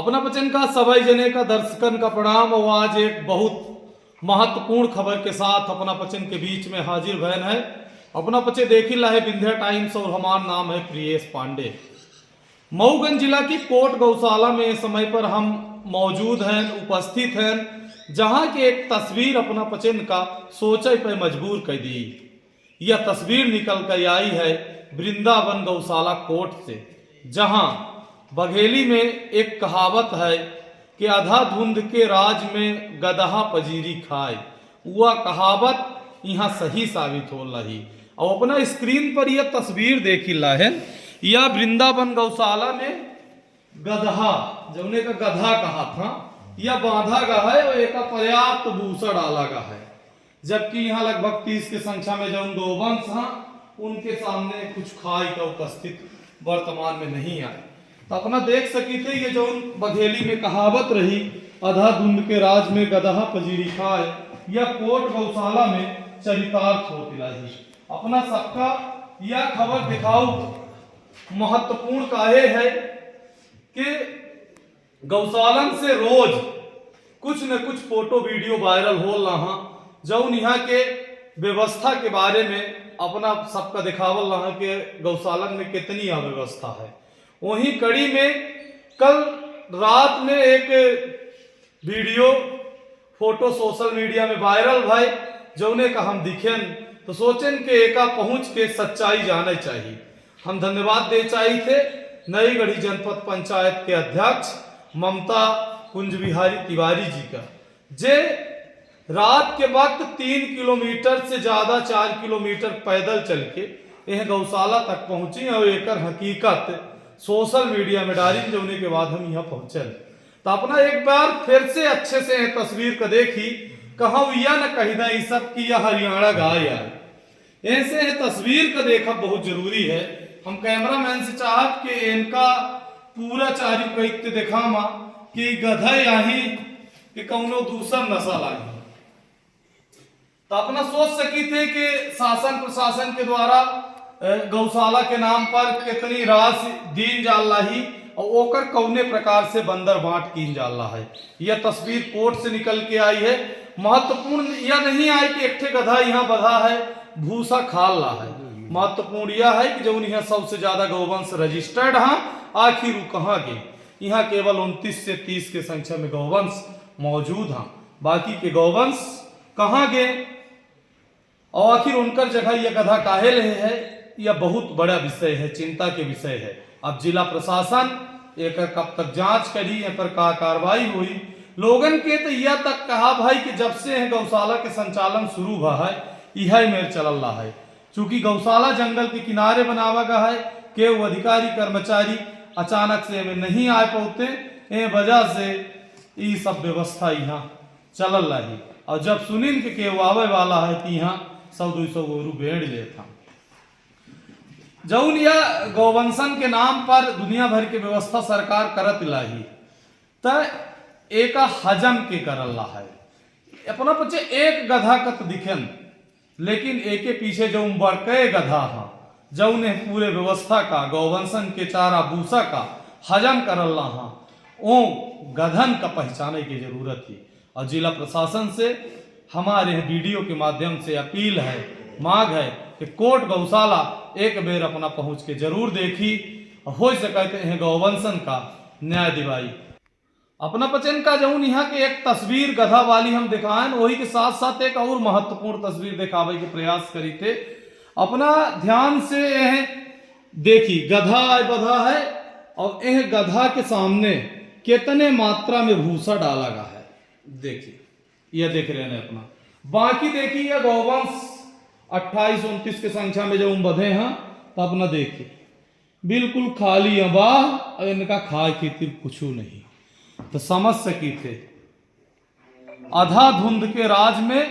अपना वचन का सभी जने का दर्शकन का प्रणाम। और आज एक बहुत महत्वपूर्ण खबर के साथ अपना वचन के बीच में हाजिर बहन है। अपना पचे देखी ला है विंध्या टाइम्स और हमारा नाम है प्रियेश पांडे। मऊगंज जिला की कोट गौशाला में इस समय पर हम मौजूद हैं, उपस्थित हैं, जहां की एक तस्वीर अपना वचन का सोचे पे मजबूर कर दी। यह तस्वीर निकल कर आई है वृंदावन गौशाला कोट से, जहां बघेली में एक कहावत है कि आधा धुंध के राज में गदहा पजीरी खाए। वह कहावत यहाँ सही साबित हो रही। और अपना स्क्रीन पर यह तस्वीर देखी ला है, यह वृंदावन गौशाला में गदहा, जौने का गधा कहा था, यह बांधा गा है और एक पर्याप्त भूसा डाला गा है। जबकि यहाँ लगभग 30 की संख्या में जौन गोवंश हैं उनके सामने कुछ खाई का उपस्थित वर्तमान में नहीं आए। तो अपना देख सकी थे ये जो बघेली में कहावत रही, आधा धुंध के राज में गदहा पजीरी खाए, यह कोट गौशाला में चरितार्थ होती रही। अपना सबका यह खबर दिखाऊ महत्वपूर्ण काहे है कि गौशालन से रोज कुछ न कुछ फोटो वीडियो वायरल हो रहा, जौन यहाँ के व्यवस्था के बारे में अपना सबका दिखावल रहा कि गौशालन में कितनी अव्यवस्था है। वहीं कड़ी में कल रात में एक वीडियो फोटो सोशल मीडिया में वायरल भाई, जौने का हम दिखें तो सोचें कि एका पहुंच के सच्चाई जाने चाहिए। हम धन्यवाद दे चाहिए थे नई गढ़ी जनपद पंचायत के अध्यक्ष ममता कुंज बिहारी तिवारी जी का, जे रात के वक्त 3 किलोमीटर से ज्यादा 4 किलोमीटर पैदल चल के यह गौशाला तक पहुंची और एक हकीकत सोशल मीडिया में डाली, जोने के बाद हम यहाँ पहुंचे। तो अपना एक बार फिर से अच्छे से तस्वीर का देखी, कहूँ या न कही ना सब की यह हरियाणा गाय यार, ऐसे तस्वीर का देखा बहुत जरूरी है। हम कैमरामैन से चाहत कि इनका पूरा चारी प्रयुक्त देखा कि गधा यही कि कौनो दूसर नस्ल आई। तो अपना सोच सकी थे कि शासन प्रशासन के द्वारा गौशाला के नाम पर कितनी राशि दीन जाल रही और ओकर कौने प्रकार से बंदर बांट कीन जाल रहा है। यह तस्वीर कोर्ट से निकल के आई है। महत्वपूर्ण यह नहीं आई कि एक गधा यहाँ बधा है भूसा खाल रहा है। महत्वपूर्ण यह है कि जो यहाँ सबसे ज्यादा गौवंश रजिस्टर्ड है, आखिर वो कहाँ गए। यहाँ केवल 29 से 30 के संख्या में गौवंश मौजूद हैं, बाकी के गौवंश कहाँ गए और आखिर उनकर जगह यह गधा काहे ले है, यह बहुत बड़ा विषय है, चिंता के विषय है। अब जिला प्रशासन एक कब तक जांच करी, यहाँ पर का कार्रवाई हुई। लोगन के तो यह तक कहा भाई कि जब से गौशाला के संचालन शुरू हुआ है यह मेर चल रहा है। चूंकि गौशाला जंगल के किनारे बनावा गया है, के वो अधिकारी कर्मचारी अचानक से हमें नहीं आ पाते, ए वजह से ये सब व्यवस्था यहाँ चल रही। और जब सुनिन के वो आवे वाला है कि यहाँ 100-200 गोरू भेड़ लेता, जौन या गौवंशन के नाम पर दुनिया भर की व्यवस्था सरकार करत लाही, त एक हजम के करल रहा है। अपना पचे एक गधा कत दिखन, लेकिन एक के पीछे जो बड़के गधा हा, जौन पूरे व्यवस्था का गौवंशन के चारा भूसा का हजम करल रहा, ओ गधन का पहचाने की जरूरत है। और जिला प्रशासन से हमारे वीडियो के माध्यम से अपील है, मांग है कि कोट गौशाला एक बेर अपना पहुंच के जरूर देखी, हो सकते हैं गौवंशन का न्याय दिवाई। अपना पचन का जौन यहाँ के एक तस्वीर गधा वाली हम दिखाएं, वही के साथ साथ एक और महत्वपूर्ण तस्वीर दिखावे के प्रयास करी थे। अपना ध्यान से यह देखी, गधा बधा है और यह गधा के सामने कितने मात्रा में भूसा डाला गया है, देखिए यह देख रहे हैं अपना। बाकी देखिए यह गौवंश 28-29 की संख्या में जो बधे हैं, तो अपना देखिए बिल्कुल खाली अबाह और इनका खाए की कुछ नहीं। तो समझ सकी थे आधा धुंध के राज में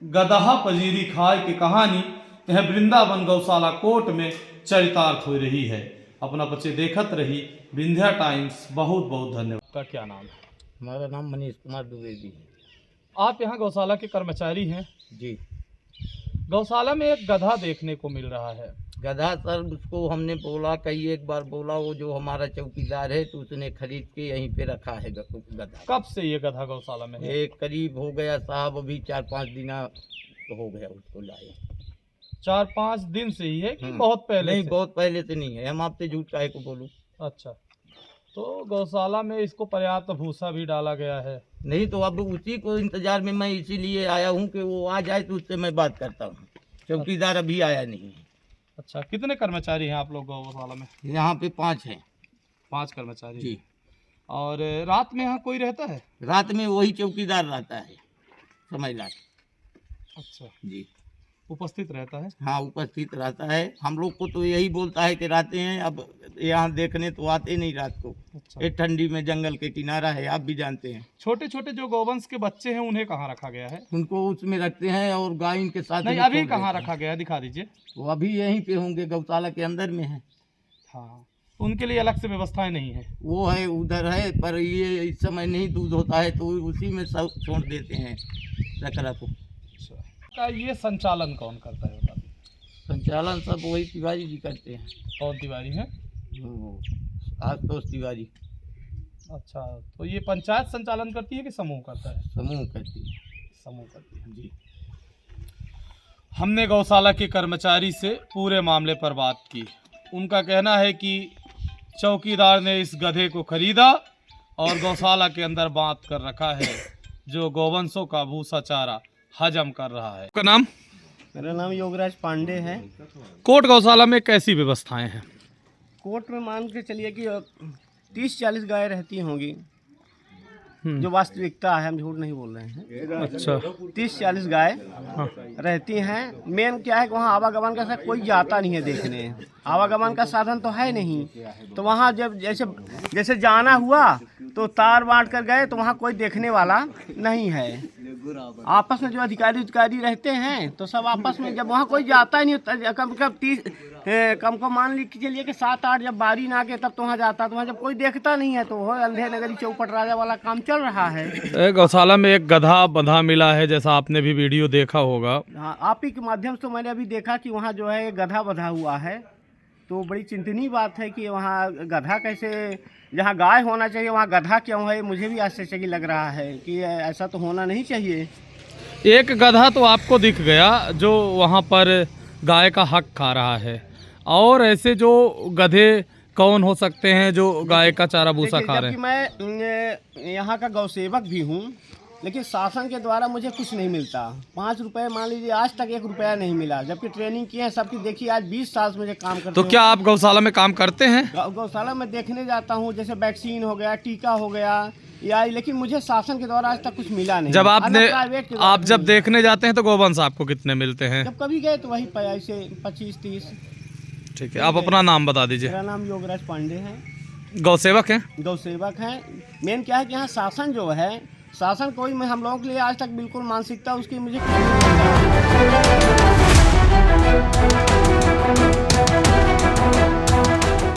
गदहा पजीरी खाए की कहानी यह वृंदावन गौशाला कोर्ट में चरितार्थ हो रही है। अपना बच्चे देखत रही विंध्या टाइम्स। बहुत बहुत धन्यवाद। का क्या नाम है? हमारा नाम मनीष कुमार द्विवेदी है। आप यहाँ गौशाला के कर्मचारी हैं जी। गौशाला में एक गधा देखने को मिल रहा है, गधा सर उसको हमने बोला कई एक बार बोला, वो जो हमारा चौकीदार है तो उसने खरीद के यहीं पे रखा है गधा। कब से ये गधा गौशाला में है? ये करीब हो गया साहब, अभी 4-5 दिन हो गया उसको लाए। 4-5 दिन से ही है कि बहुत पहले नहीं, से? बहुत पहले से नहीं है, हम आपसे झूठ काहे को बोलूं। अच्छा, तो गौशाला में इसको पर्याप्त भूसा भी डाला गया है? नहीं, तो अब उसी को इंतजार में मैं इसीलिए आया हूँ कि वो आ जाए तो उससे मैं बात करता हूँ। चौकीदार अभी आया नहीं है। अच्छा, कितने कर्मचारी हैं आप लोग गौशाला में? यहाँ पे 5 हैं 5 कर्मचारी जी। और रात में यहाँ कोई रहता है? रात में वही चौकीदार रहता है, समझदार। अच्छा, जी उपस्थित रहता है? हाँ, उपस्थित रहता है। हम लोग को तो यही बोलता है कि रहते हैं, अब यहाँ देखने तो आते नहीं रात को। अच्छा, ये ठंडी में जंगल के किनारा है, आप भी जानते हैं। छोटे छोटे जो गौवंश के बच्चे हैं उन्हें कहाँ रखा गया है? उनको उसमें रखते हैं और गाय इनके साथ नहीं, में अभी छोड़ कहाँ देते रखा गया है, दिखा दीजिए। हैं। वो अभी यहीं पे होंगे, गौशाला के अंदर में है। हाँ, उनके लिए अलग से व्यवस्थाएं नहीं है? वो है उधर है, पर ये इस समय नहीं दूध होता है तो उसी में सब छोड़ देते हैं रखरा को। अच्छा, का ये संचालन कौन करता है बता दीजिए? संचालन सब वही तिवारी जी करते हैं। कौन तिवारी है? वो आशुतोष तिवारी अच्छा, तो ये पंचायत संचालन करती है कि समूह करता है? समूह करती है। समूह करती है जी। हमने गौशाला के कर्मचारी से पूरे मामले पर बात की। उनका कहना है कि चौकीदार ने इस गधे को खरीदा और गौशाला के अंदर बांध कर रखा है, जो गौवंशों का भूसा चारा हजम कर रहा है। आपका नाम? मेरा नाम योगराज पांडे है। कोट गौशाला में कैसी व्यवस्थाएं हैं? कोर्ट में मान के चलिए कि 30-40 गाय रहती होंगी, हम्म। जो वास्तविकता है, हम झूठ नहीं बोल रहे हैं। अच्छा, 30-40 गाय रहती हैं। मेन क्या है कि वहाँ आवागमन का साथ कोई जाता नहीं है देखने, आवागमन का साधन तो है नहीं। तो वहाँ जब जैसे जाना हुआ तो तार बांट कर गए, तो वहाँ कोई देखने वाला नहीं है। आपस में जो अधिकारी रहते हैं तो सब आपस में, जब वहाँ कोई जाता ही नहीं होता, कम को मान लीजिए चलिए कि 7-8 जब बारी ना के तब तो वहाँ जाता, तो वहाँ जब कोई देखता नहीं है तो वो अंधे नगरी चौपट राजा वाला काम चल रहा है। गौशाला में एक गधा बंधा मिला है, जैसा आपने भी वीडियो देखा होगा। हाँ, आप ही के माध्यम से मैंने अभी देखा कि वहाँ जो है गधा बंधा हुआ है। तो बड़ी चिंतनीय बात है कि वहाँ गधा कैसे, जहाँ गाय होना चाहिए वहाँ गधा क्यों है? मुझे भी आश्चर्य लग रहा है कि ऐसा तो होना नहीं चाहिए। एक गधा तो आपको दिख गया जो वहाँ पर गाय का हक खा रहा है, और ऐसे जो गधे कौन हो सकते हैं जो गाय का चारा भूसा खा रहे हैं? मैं यहाँ का गौसेवक भी हूँ, लेकिन शासन के द्वारा मुझे कुछ नहीं मिलता। 5 रुपए मान लीजिए, आज तक 1 रुपया नहीं मिला, जबकि ट्रेनिंग की है सबकी। देखिए आज 20 साल से मुझे काम करते तो क्या आप गौशाला में काम करते हैं? गौशाला में देखने जाता हूँ, जैसे वैक्सीन हो गया, टीका हो गया, या लेकिन मुझे शासन के द्वारा आज तक कुछ मिला नहीं। जब आप आप जब देखने जाते हैं तो गोवंश आपको कितने मिलते हैं? जब कभी गए तो वही ऐसे 25-30। ठीक है, आप अपना नाम बता दीजिए। मेरा नाम योगराज पांडे है। गौसेवक हैं? गौसेवक हैं। मेन क्या है कि यहाँ शासन जो है, शासन कोई में हम लोगों के लिए आज तक बिल्कुल मानसिकता उसकी मुझे